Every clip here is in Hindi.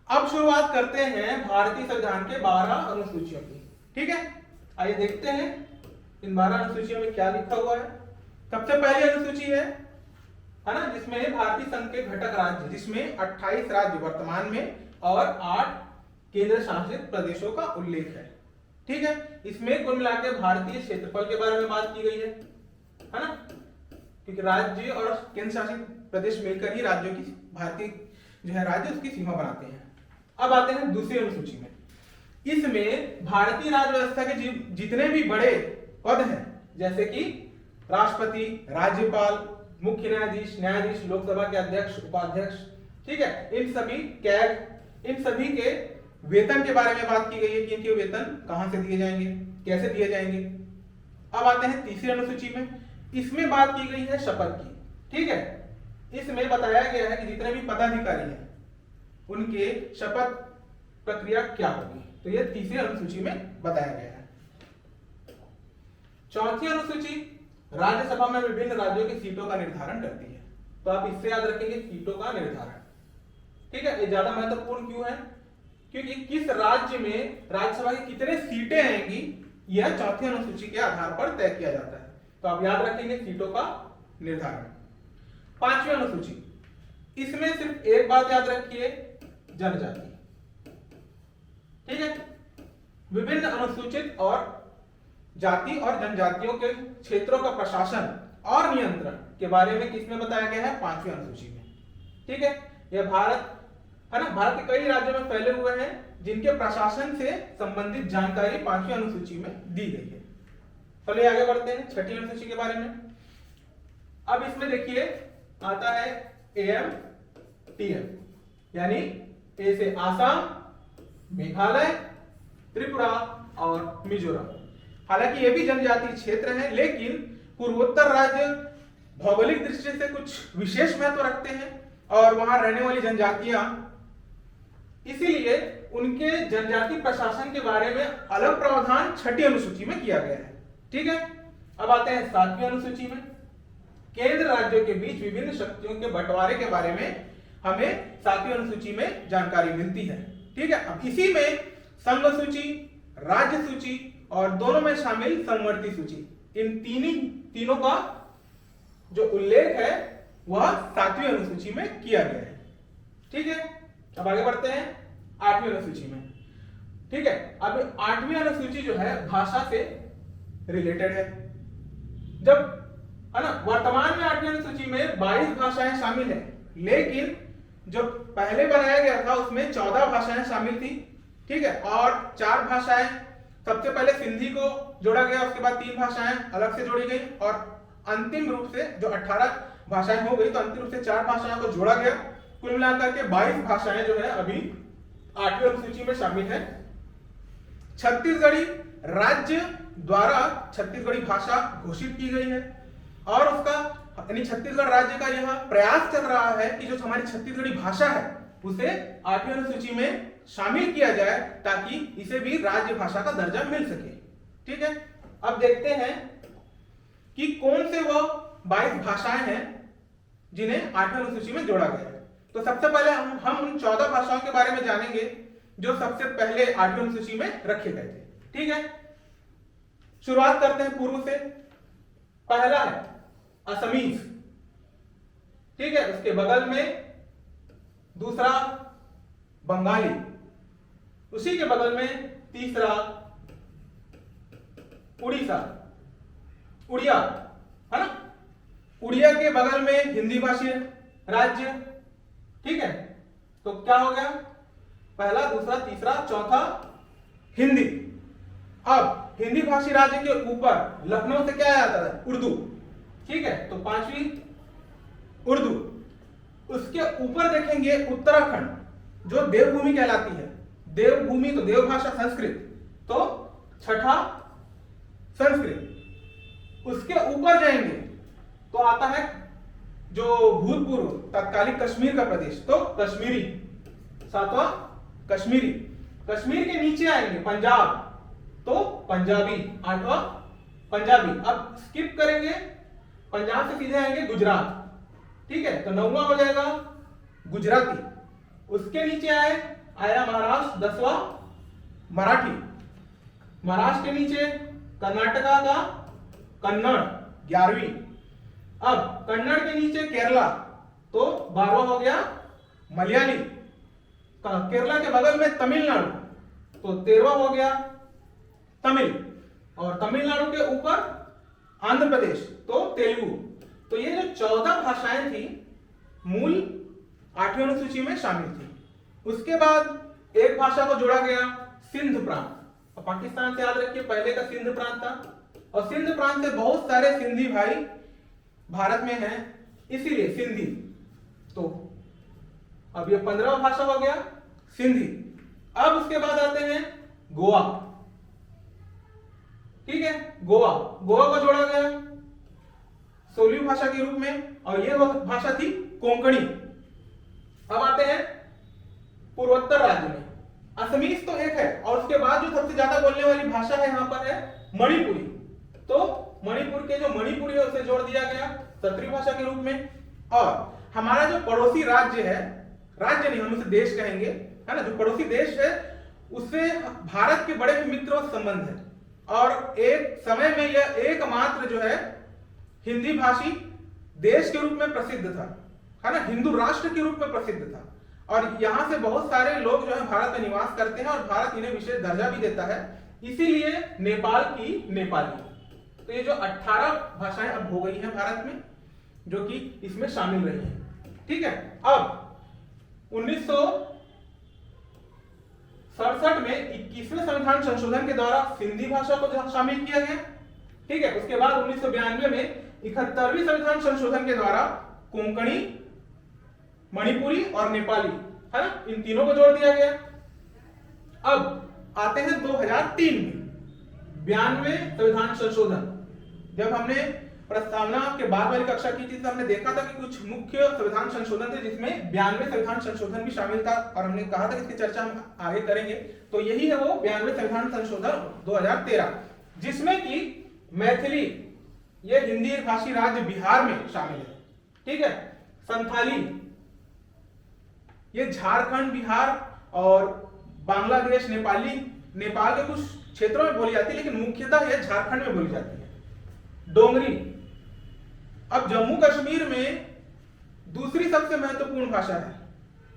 अब शुरुआत करते हैं भारतीय संविधान के 12 अनुसूचियों की। ठीक है, आइए देखते हैं इन 12 अनुसूचियों में क्या लिखा हुआ है। सबसे पहली अनुसूची है ना, जिसमें भारतीय संघ के घटक राज्य, जिसमें 28 राज्य वर्तमान में और 8 केंद्र शासित प्रदेशों का उल्लेख है। ठीक है, इसमें कुल मिलाकर भारतीय क्षेत्रफल के बारे में बात की गई है ना, क्योंकि राज्य और केंद्र शासित प्रदेश मिलकर ही राज्यों की भारतीय जो है राज्य उसकी सीमा बनाते हैं। अब आते हैं दूसरी अनुसूची में। इसमें भारतीय राज व्यवस्था के जितने भी बड़े पद हैं, जैसे कि राष्ट्रपति, राज्यपाल, मुख्य न्यायाधीश, न्यायाधीश, लोकसभा के अध्यक्ष, उपाध्यक्ष, ठीक है, इन सभी कैग, इन सभी के वेतन के बारे में बात की गई है कि इनके वेतन कहां से दिए जाएंगे, कैसे दिए जाएंगे। अब आते हैं तीसरी अनुसूची में। इसमें बात की गई है शपथ की। ठीक है, इसमें बताया गया है कि जितने भी पदाधिकारी हैं उनके शपथ प्रक्रिया क्या होगी, तो यह तीसरी अनुसूची में बताया गया है। चौथी अनुसूची राज्यसभा में विभिन्न राज्यों की सीटों का निर्धारण करती है। तो आप इससे याद रखेंगे सीटों का निर्धारण। ठीक है, ये ज्यादा महत्वपूर्ण क्यों है, क्योंकि किस राज्य में राज्यसभा की कितने सीटें आएंगी यह चौथी अनुसूची के आधार पर तय किया जाता है। तो आप याद रखेंगे सीटों का निर्धारण। पांचवी अनुसूची, इसमें सिर्फ एक बात याद रखिए, जनजाति। ठीक है, विभिन्न अनुसूचित और जाति और जनजातियों के क्षेत्रों का प्रशासन और नियंत्रण के बारे में किसमें बताया गया है, पांचवी अनुसूची में। ठीक है, यह भारत है ना, भारत के कई राज्यों में फैले हुए हैं जिनके प्रशासन से संबंधित जानकारी पांचवी अनुसूची में दी गई है। चलिए आगे बढ़ते हैं छठी अनुसूची के बारे में। अब इसमें देखिए आता है एम टीएम, यानी ए से आसाम, मेघालय, त्रिपुरा और मिजोरम। हालांकि ये भी जनजातीय क्षेत्र है, लेकिन पूर्वोत्तर राज्य भौगोलिक दृष्टि से कुछ विशेष महत्व रखते हैं और वहां रहने वाली जनजातियां, इसीलिए उनके जनजाति प्रशासन के बारे में अलग प्रावधान छठी अनुसूची में किया गया है। ठीक है, अब आते हैं सातवीं अनुसूची में। केंद्र राज्यों के बीच विभिन्न शक्तियों के बंटवारे के बारे में हमें सातवीं अनुसूची में जानकारी मिलती है। ठीक है, अब इसी में संघ सूची, राज्य सूची और दोनों में शामिल समवर्ती सूची, इन तीनों का जो उल्लेख है वह सातवीं अनुसूची में किया गया है। ठीक है, अब आगे बढ़ते हैं आठवीं अनुसूची में। ठीक है, अब आठवीं अनुसूची जो है भाषा से रिलेटेड है। जब है ना, वर्तमान में आठवीं अनुसूची में 22 भाषाएं शामिल है, लेकिन जो पहले बनाया गया था उसमें 14 भाषाएं शामिल थी। ठीक है, और 4 भाषाएं, सबसे पहले सिंधी को जोड़ा गया, उसके बाद 3 भाषाएं अलग से जोड़ी गई और अंतिम रूप से जो 18 भाषाएं हो गई, तो अंतिम रूप से 4 भाषाओं को जोड़ा गया। कुल मिलाकर के 22 भाषाएं जो है अभी आठवीं अनुसूची में शामिल है। छत्तीसगढ़ी राज्य द्वारा छत्तीसगढ़ी भाषा घोषित की गई है और उसका यानी छत्तीसगढ़ राज्य का यह प्रयास चल रहा है कि जो हमारी छत्तीसगढ़ी भाषा है उसे आठवीं अनुसूची में शामिल किया जाए ताकि इसे भी राज्य भाषा का दर्जा मिल सके। ठीक है, अब देखते हैं कि कौन से वह 22 भाषाएं हैं जिन्हें आठवीं अनुसूची में जोड़ा गया है। तो सबसे पहले हम उन 14 भाषाओं के बारे में जानेंगे जो सबसे पहले आठवीं अनुसूची में रखे गए थे। ठीक है, शुरुआत करते हैं पूर्व से। पहला है असमीज। ठीक है, उसके बगल में दूसरा बंगाली, उसी के बगल में तीसरा उड़ीसा, उड़िया है ना, उड़िया के बगल में हिंदी भाषी राज्य। ठीक है, तो क्या हो गया, पहला, दूसरा, तीसरा, चौथा हिंदी। अब हिंदी भाषी राज्य के ऊपर लखनऊ से क्या आता है, उर्दू। ठीक है, तो 5वीं उर्दू। उसके ऊपर देखेंगे उत्तराखंड जो देवभूमि कहलाती है, देवभूमि तो देवभाषा संस्कृत, तो 6ठा संस्कृत। उसके ऊपर जाएंगे तो आता है जो भूतपूर्व तत्कालिक कश्मीर का प्रदेश, तो कश्मीरी, 7वां कश्मीरी। कश्मीर के नीचे आएंगे पंजाब, तो पंजाबी, 8वां पंजाबी। अब स्किप करेंगे, पंजाब से सीधे आएंगे गुजरात। ठीक है, तो 9वां हो जाएगा गुजराती। उसके नीचे आए आया महाराष्ट्र 10वां मराठी, महाराष्ट्र के नीचे कर्नाटका का कन्नड़ 11वीं, अब कन्नड़ के नीचे केरला तो 12वां हो गया मलयाली, केरला के बगल में तमिलनाडु तो 13वां हो गया तमिल, और तमिलनाडु के ऊपर आंध्र प्रदेश तो तेलुगु। तो ये जो 14 भाषाएं थी मूल 8वीं अनुसूची में शामिल थी। उसके बाद एक भाषा को जोड़ा गया सिंध प्रांत, और पाकिस्तान से याद रखिए पहले का सिंध प्रांत था, और सिंध प्रांत से बहुत सारे सिंधी भाई भारत में हैं, इसीलिए सिंधी। तो अब ये 15वां भाषा हो गया सिंधी। अब उसके बाद आते हैं गोवा, ठीक है, गोवा को जोड़ा गया 16वीं भाषा के रूप में, और ये भाषा थी कोंकणी। अब आते हैं पूर्वोत्तर राज्य में, असमीज तो एक है, और उसके बाद जो सबसे ज्यादा बोलने वाली भाषा है यहाँ पर है मणिपुरी। तो मणिपुर के जो मणिपुरी है उसे जोड़ दिया गया 17वीं भाषा के रूप में। और हमारा जो पड़ोसी राज्य है, राज्य नहीं हम उसे देश कहेंगे, है ना, जो पड़ोसी देश है उससे भारत के बड़े मित्र और संबंध है, और एक समय में यह एकमात्र जो है हिंदी भाषी देश के रूप में प्रसिद्ध था, है ना, हिंदू राष्ट्र के रूप में प्रसिद्ध था, और यहां से बहुत सारे लोग जो है भारत में निवास करते हैं, और भारत इन्हें विशेष दर्जा भी देता है, इसीलिए नेपाल की नेपाली। तो ये जो 18 भाषाएं अब हो गई हैं भारत में जो कि इसमें शामिल रही हैं, ठीक है। अब 1967 में 21वें संविधान संशोधन के द्वारा सिंधी भाषा को शामिल किया गया, ठीक है। उसके बाद 1992 में 71वीं संविधान संशोधन के द्वारा कोंकणी, मणिपुरी और नेपाली, है ना, इन तीनों को जोड़ दिया गया। अब आते हैं 2003 में 92वें संविधान संशोधन। जब हमने प्रस्तावना के बाद वाली कक्षा की थी तो हमने देखा था कि कुछ मुख्य संविधान संशोधन थे जिसमें 92वें संविधान संशोधन भी शामिल था, और हमने कहा था कि इसकी चर्चा हम आगे करेंगे। तो यही है वो 92वें संविधान संशोधन 2013, जिसमें कि मैथिली ये हिंदी भाषी राज्य बिहार में शामिल है, ठीक है। संथाली ये झारखंड, बिहार और बांग्लादेश, नेपाल के कुछ क्षेत्रों में बोली जाती है, लेकिन मुख्यतः यह झारखंड में बोली जाती है। डोंगरी अब जम्मू कश्मीर में दूसरी सबसे महत्वपूर्ण भाषा है,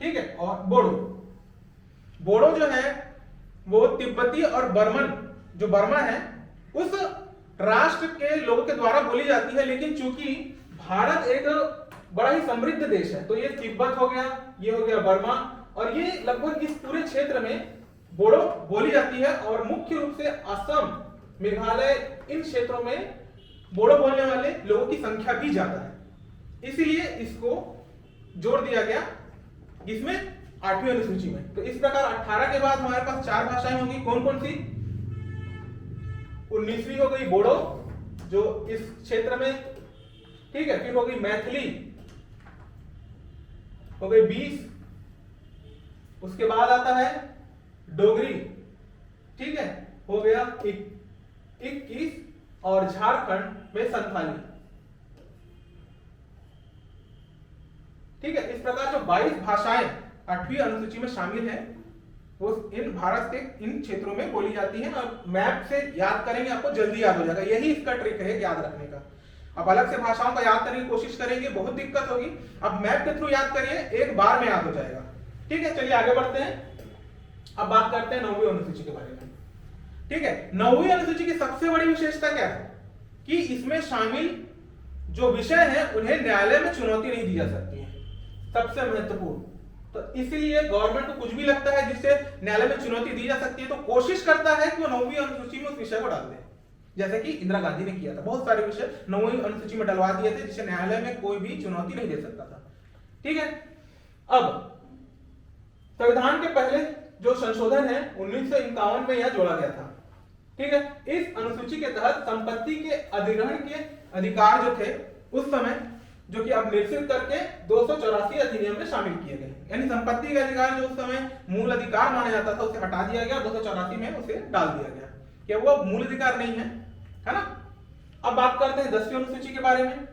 ठीक है। और बोडो जो है वो तिब्बती और बर्मन, जो बर्मा है उस राष्ट्र के लोगों के द्वारा बोली जाती है, लेकिन चूंकि भारत एक बड़ा ही समृद्ध देश है तो ये तिब्बत हो गया, ये हो गया बर्मा, और ये लगभग इस पूरे क्षेत्र में बोडो बोली जाती है, और मुख्य रूप से असम, मेघालय, इन क्षेत्रों में बोडो बोलने वाले लोगों की संख्या भी ज्यादा है, इसीलिए इसको जोड़ दिया गया इसमें 8वीं अनुसूची में। तो इस प्रकार 18 के बाद हमारे पास 4 भाषाएं होंगी, कौन कौन सी? 19वीं हो गई बोडो जो इस क्षेत्र में, ठीक है। फिर हो गई मैथिली, हो गई 20, उसके बाद आता है डोगरी, ठीक है, हो गया 21, और झारखंड में संथाली, ठीक है। इस प्रकार जो 22 भाषाएं 8वीं अनुसूची में शामिल है वो इन भारत के इन क्षेत्रों में बोली जाती है, और मैप से याद करेंगे आपको जल्दी याद हो जाएगा, यही इसका ट्रिक है याद रखने का। अब अलग से भाषाओं का याद करने की कोशिश करेंगे बहुत दिक्कत होगी, अब मैप के थ्रू याद करिए, एक बार में याद हो जाएगा, ठीक है। चलिए आगे बढ़ते हैं, अब बात करते हैं 9वीं अनुसूची के बारे में, ठीक है। 9वीं अनुसूची की सबसे बड़ी विशेषता क्या है कि इसमें शामिल जो विषय है उन्हें न्यायालय में चुनौती नहीं दी जा सकती है, सबसे महत्वपूर्ण। तो इसीलिए गवर्नमेंट को कुछ भी लगता है जिससे न्यायालय में चुनौती दी जा सकती है तो कोशिश करता है कि वो 9वीं अनुसूची में उस विषय को डाल दे, जैसे कि इंदिरा गांधी ने किया था, बहुत सारे विषय 9वीं अनुसूची में डलवा दिए थे जिसे न्यायालय में कोई भी चुनौती नहीं दे सकता था, ठीक है। अब संविधान के पहले जो संशोधन है 1951 में यह जोड़ा गया था, ठीक है। इस अनुसूची के तहत संपत्ति के अधिग्रहण के अधिकार जो थे उस समय, जो कि अब निर्सित करके 284 अधिनियम में शामिल किए गए, यानी संपत्ति के अधिकार जो उस समय मूल अधिकार माना जाता था उसे हटा दिया गया, 284 में उसे डाल दिया गया कि वो मूल अधिकार नहीं है ना। अब बात करते हैं 10वीं अनुसूची के बारे में।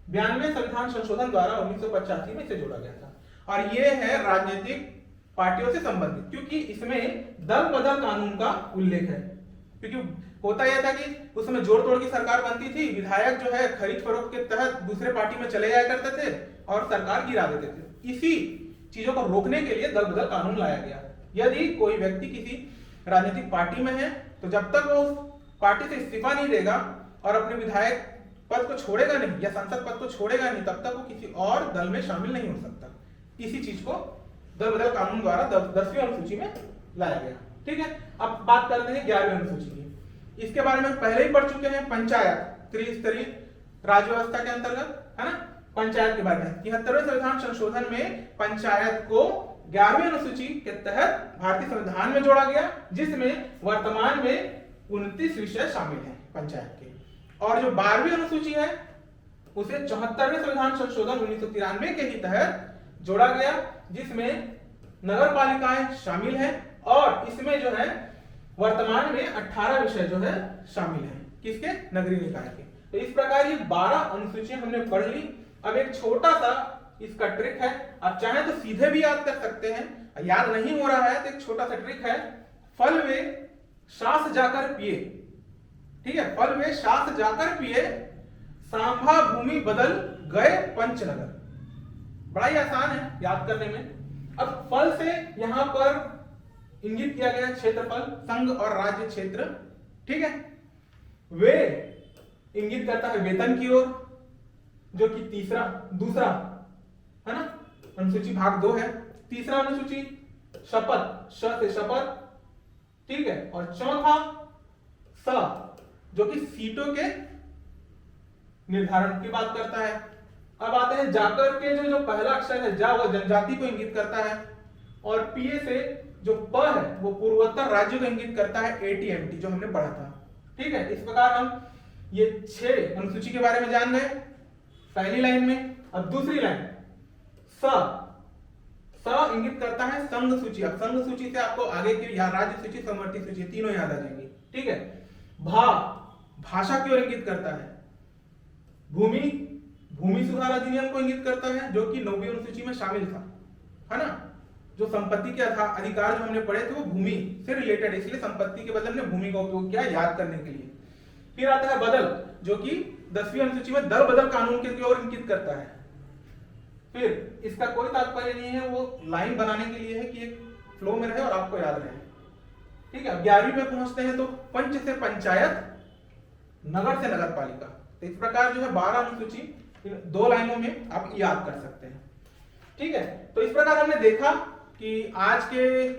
92वें संविधान संशोधन द्वारा 1985 में इसे जोड़ा गया था, और ये है राजनीतिक पार्टियों से संबंधित, क्योंकि इसमें दल बदल कानून का उल्लेख है। क्योंकि होता यह था कि उस समय जोड़ तोड़ की सरकार बनती थी, विधायक जो है खरीद फरोख्त के तहत दूसरे पार्टी में चले जाया करते थे और सरकार गिरा देते थे। इसी चीजों को रोकने के लिए दल बदल कानून लाया गया। यदि कोई व्यक्ति किसी राजनीतिक पार्टी में है तो जब तक वो पार्टी से इस्तीफा नहीं देगा और अपने विधायक पद को छोड़ेगा नहीं या सांसद पद को छोड़ेगा नहीं, तब तक वो किसी और दल में शामिल नहीं हो सकता। इसी चीज को दल बदल कानून द्वारा 10वीं अनुसूची में लाया गया। ठीक है, अब बात करते हैं 11वीं अनुसूची की। इसके बारे में पहले ही पढ़ चुके हैं, पंचायत त्रिस्तरीय राज्य व्यवस्था के अंतर्गत, है ना। पंचायत के बारे में 73वें संविधान संशोधन में पंचायत को 11वीं अनुसूची के तहत भारतीय संविधान में जोड़ा गया, जिसमें वर्तमान में 29 विषय शामिल हैं पंचायत के। और जो 12वीं अनुसूची है उसे 74वें संविधान संशोधन 1993 के ही तहत जोड़ा गया, जिसमें नगर पालिकाएं शामिल हैं और इसमें जो है वर्तमान में 18 विषय जो है शामिल हैं, किसके, नगरीय निकाय के। तो इस प्रकार ये 12 अनुसूचियां हमने पढ़ ली। अब एक छोटा सा इसका ट्रिक है, आप चाहें तो सीधे भी याद कर सकते हैं, याद नहीं हो रहा है तो एक छोटा सा ट्रिक है, फल वे शास जाकर पिए। ठीक है, फल वे शास जाकर पिए, सांभा भूमि बदल गए पंचनगर। बड़ा ही आसान है याद करने में। अब फल से यहां पर इंगित किया गया क्षेत्रफल, संघ और राज्य क्षेत्र। ठीक है, वे इंगित करता है वेतन की ओर, जो कि दूसरा है ना, अनुसूची भाग 2 है। तीसरा अनुसूची शपथ, श से शपथ। ठीक है, और चौथा स, जो कि सीटों के निर्धारण की बात करता है। अब आते हैं जाकर के जो पहला अक्षर है जा, वह जनजाति को इंगित करता है, और पीए से जो प है वो पूर्वोत्तर राज्यों को इंगित करता है, एटीएमटी जो हमने पढ़ा था। ठीक है, इस प्रकार हम ये 6 अनुसूची के बारे में जान गए पहली लाइन में। अब दूसरी लाइन स इंगित करता है संघ सूची। अब संघ सूची से आपको आगे की राज्य सूची, समवर्ती सूची तीनों याद आ जाएंगी। ठीक है, भाषा की ओर इंगित करता है। भूमि सुधार अधिनियम को इंगित करता है, जो कि 9वीं अनुसूची में शामिल था, है ना। जो संपत्ति के अधिकार जो हमने पढ़े थे वो भूमि से रिलेटेड, इसलिए संपत्ति के बदले में भूमि का उपयोग किया याद करने के लिए। फिर आता है बदल, जो कि 10वीं अनुसूची में दल बदल कानून की ओर इंगित करता है। फिर इसका कोई तात्पर्य नहीं है, वो लाइन बनाने के लिए है कि एक फ्लो में रहे और आपको याद रहे। ठीक है, 11वीं में पहुंचते हैं तो पंच से पंचायत, नगर से नगर पालिका। तो इस प्रकार जो है 12 अनुसूची 2 लाइनों में आप याद कर सकते हैं। ठीक है, तो इस प्रकार हमने देखा कि आज के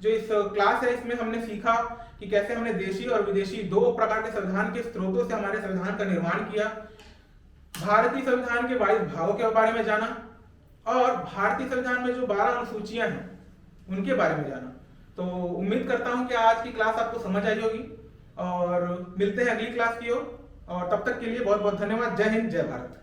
जो इस क्लास है इसमें हमने सीखा कि कैसे हमने देशी और विदेशी 2 प्रकार के संविधान के स्रोतों से हमारे संविधान का निर्माण किया, भारतीय संविधान के 22 भागों के बारे में जाना, और भारतीय संविधान में जो 12 अनुसूचियां हैं उनके बारे में जाना। तो उम्मीद करता हूं कि आज की क्लास आपको समझ आई होगी, और मिलते हैं अगली क्लास की ओर, और तब तक के लिए बहुत बहुत धन्यवाद। जय हिंद, जय भारत।